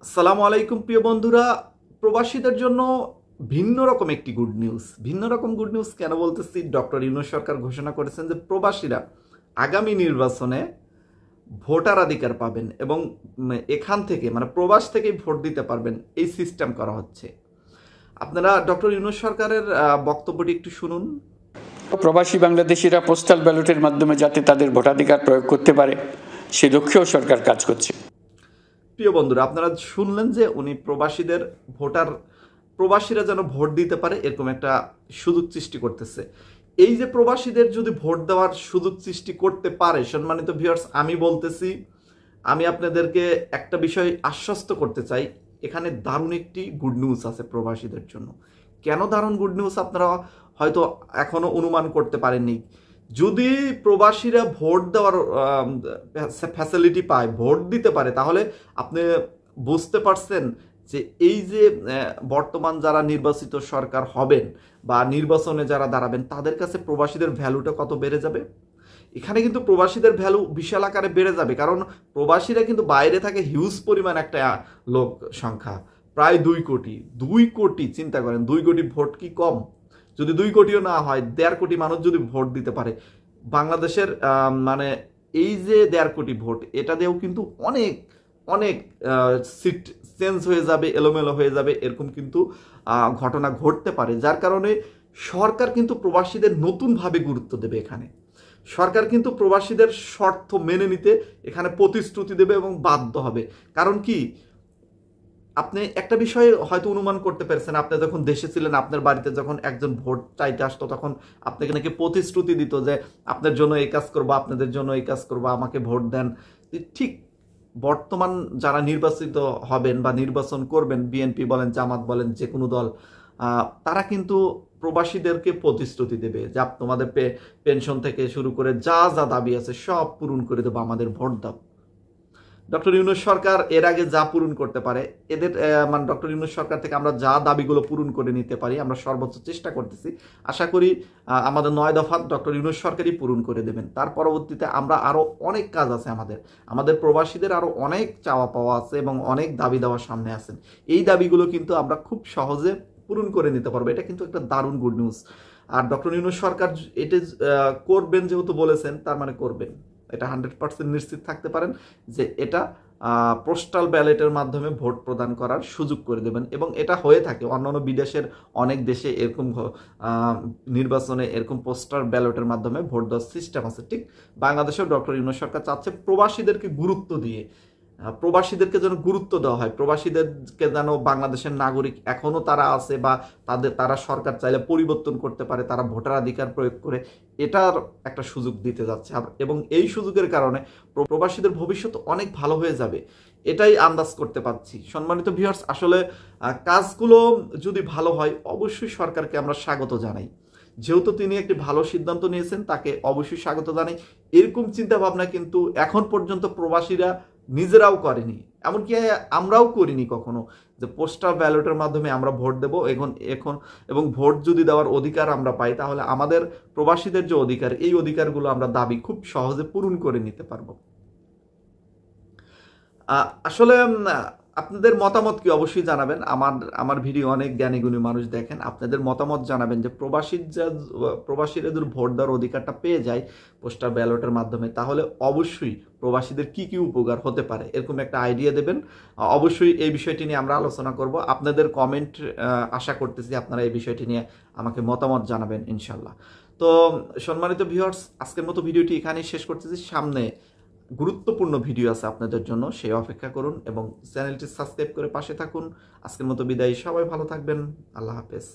আসসালামু আলাইকুম প্রিয় বন্ধুরা। প্রবাসীদের জন্য ভিন্ন রকম একটি গুড নিউজ। ভিন্ন রকম গুড নিউজ কেন বলতেছি, ডক্টর ইউনূস সরকার ঘোষণা করেছেন যে প্রবাসীরা আগামী নির্বাচনে ভোটাধিকার পাবেন এবং এখান থেকে প্রবাস থেকেই ভোট দিতে পারবেন, এই সিস্টেম করা হচ্ছে। আপনারা ডক্টর ইউনূস সরকারের বক্তব্যটি একটু শুনুন। প্রবাসী বাংলাদেশিরা পোস্টাল ব্যালটের মাধ্যমে যাতে তাদের ভোটাধিকার প্রয়োগ করতে পারে সে লক্ষ্যেও সরকার কাজ করছে। প্রিয় বন্ধুরা, আপনারা শুনলেন যে উনি প্রবাসীরা যেন ভোট দিতে পারে এরকম একটা সুযোগ সৃষ্টি করতেছে। এই যে প্রবাসীদের যদি ভোট দেওয়ার সুযোগ সৃষ্টি করতে পারে, সম্মানিত ভিউয়ার্স, আমি আপনাদেরকে একটা বিষয় আশ্বস্ত করতে চাই, এখানে দারুণ একটি গুড নিউজ আছে প্রবাসীদের জন্য। কেন দারুণ গুড নিউজ আপনারা হয়তো এখনো অনুমান করতে পারেননি। যদি প্রবাসীরা ভোট দেওয়ার ফ্যাসিলিটি পায়, ভোট দিতে পারে, তাহলে আপনি বুঝতে পারছেন যে এই যে বর্তমান যারা নির্বাচিত সরকার হবেন বা নির্বাচনে যারা দাঁড়াবেন, তাদের কাছে প্রবাসীদের ভ্যালুটা কত বেড়ে যাবে। এখানে কিন্তু প্রবাসীদের ভ্যালু বিশাল আকারে বেড়ে যাবে, কারণ প্রবাসীরা কিন্তু বাইরে থাকে হিউজ পরিমাণ একটা লোক সংখ্যা, প্রায় 2 কোটি। চিন্তা করেন, 2 কোটি ভোট কি কম? যদি 2 কোটিও না হয়, 1.5 কোটি মানুষ যদি ভোট দিতে পারে বাংলাদেশের, এই যে 1.5 কোটি ভোট, এটা দিয়েও কিন্তু অনেক অনেক সিট চেঞ্জ হয়ে যাবে, এলোমেলো হয়ে যাবে, এরকম কিন্তু ঘটনা ঘটতে পারে। যার কারণে সরকার কিন্তু প্রবাসীদের নতুনভাবে গুরুত্ব দেবে। এখানে সরকার কিন্তু প্রবাসীদের শর্ত মেনে নিতে এখানে প্রতিশ্রুতি দেবে এবং বাধ্য হবে। কারণ কি, আপনি একটা বিষয় হয়তো অনুমান করতে পেরেছেন, আপনি যখন দেশে ছিলেন, আপনার বাড়িতে যখন একজন ভোট চাইতে আসতো, তখন আপনাকে নাকি প্রতিশ্রুতি দিত যে আপনার জন্য এই কাজ করবো, আপনাদের জন্য এই কাজ করবো, আমাকে ভোট দেন। ঠিক বর্তমান যারা নির্বাচিত হবেন বা নির্বাচন করবেন, বিএনপি বলেন, জামাত বলেন, যে কোনো দল, তারা কিন্তু প্রবাসীদেরকে প্রতিশ্রুতি দেবে যে তোমাদের পেনশন থেকে শুরু করে যা যা দাবি আছে সব পূরণ করে দেবো, আমাদের ভোট দাও। ডক্টর ইউনূস সরকার এর আগে যা পূরণ করতে পারে, ডক্টর ইউনূস সরকার থেকে আমরা যা দাবিগুলো পূরণ করে নিতে পারি, আমরা সর্বোচ্চ চেষ্টা করতেছি। আশা করি আমাদের 9 দফা ডক্টর ইউনূস সরকারই পূরণ করে দেবেন। তার পরবর্তীতে আমরা আরো অনেক কাজ আছে, আমাদের প্রবাসীদের আরো অনেক চাওয়া পাওয়া আছে এবং অনেক দাবি দেওয়ার সামনে আছেন। এই দাবিগুলো কিন্তু আমরা খুব সহজে পূরণ করে নিতে পারবো। এটা কিন্তু একটা দারুণ গুড নিউজ। আর ডক্টর ইউনূস সরকার এটা করবেন যেহেতু বলেছেন, তার মানে করবেন, এটা 100% নিশ্চিত থাকতে পারেন যে এটা পোস্টাল ব্যালটের মাধ্যমে ভোট প্রদান করার সুযোগ করে দেবেন। এবং এটা হয়ে থাকে অন্যান্য বিদেশের অনেক দেশে, এরকম নির্বাচনে এরকম পোস্টাল ব্যালটের মাধ্যমে ভোট দেওয়ার সিস্টেম আছে। ঠিক বাংলাদেশেও ডক্টর ইউনূস সরকার চাচ্ছে প্রবাসীদেরকে গুরুত্ব দিয়ে, প্রবাসীদেরকে যেন গুরুত্ব দেওয়া হয়, প্রবাসীদেরকে যেন বাংলাদেশের নাগরিক এখনো তারা আছে বা তারা সরকার চাইলে পরিবর্তন করতে পারে, তারা ভোটাধিকার প্রয়োগ করে, এটার একটা সুযোগ দিতে যাচ্ছে। এবং এই সুযোগের কারণে প্রবাসীদের ভবিষ্যৎ অনেক ভালো হয়ে যাবে, এটাই আন্দাজ করতে পারছি। সম্মানিত ভিউয়ার্স, আসলে কাজগুলো যদি ভালো হয় অবশ্যই সরকারকে আমরা স্বাগত জানাই। যেহেতু তিনি একটি ভালো সিদ্ধান্ত নিয়েছেন, তাকে অবশ্যই স্বাগত জানাই। এরকম চিন্তা ভাবনা কিন্তু এখন পর্যন্ত প্রবাসীরা নিজেরাও করেনি, এমনকি আমরাও করিনি কখনো, যে পোস্টাল ব্যালটের মাধ্যমে আমরা ভোট দেব এখন এবং ভোট যদি দেওয়ার অধিকার আমরা পাই, তাহলে আমাদের প্রবাসীদের যে অধিকার, এই অধিকারগুলো আমরা দাবি খুব সহজে পূরণ করে নিতে পারবো। আসলে আপনাদের মতামত কি অবশ্যই জানাবেন। আমার ভিডিও অনেক জ্ঞানীগুণী মানুষ দেখেন, আপনাদের মতামত জানাবেন যে প্রবাসীরা যদি ভোট দেওয়ার অধিকারটা পেয়ে যায় পোস্টাল ব্যালটের মাধ্যমে, তাহলে অবশ্যই প্রবাসীদের কি কি উপকার হতে পারে, এরকম একটা আইডিয়া দেবেন। অবশ্যই এই বিষয়টি নিয়ে আমরা আলোচনা করব। আপনাদের কমেন্ট আশা করতেছি, আপনারা এই বিষয়টি নিয়ে আমাকে মতামত জানাবেন ইনশাল্লাহ। তো সম্মানিত ভিউয়ার্স, আজকের মতো ভিডিওটি এখানেই শেষ করতেছি। সামনে গুরুত্বপূর্ণ ভিডিও আছে আপনাদের জন্য, সেই অপেক্ষা করুন এবং চ্যানেলটি সাবস্ক্রাইব করে পাশে থাকুন। আজকের মতো বিদায়, সবাই ভালো থাকবেন, আল্লাহ হাফেজ।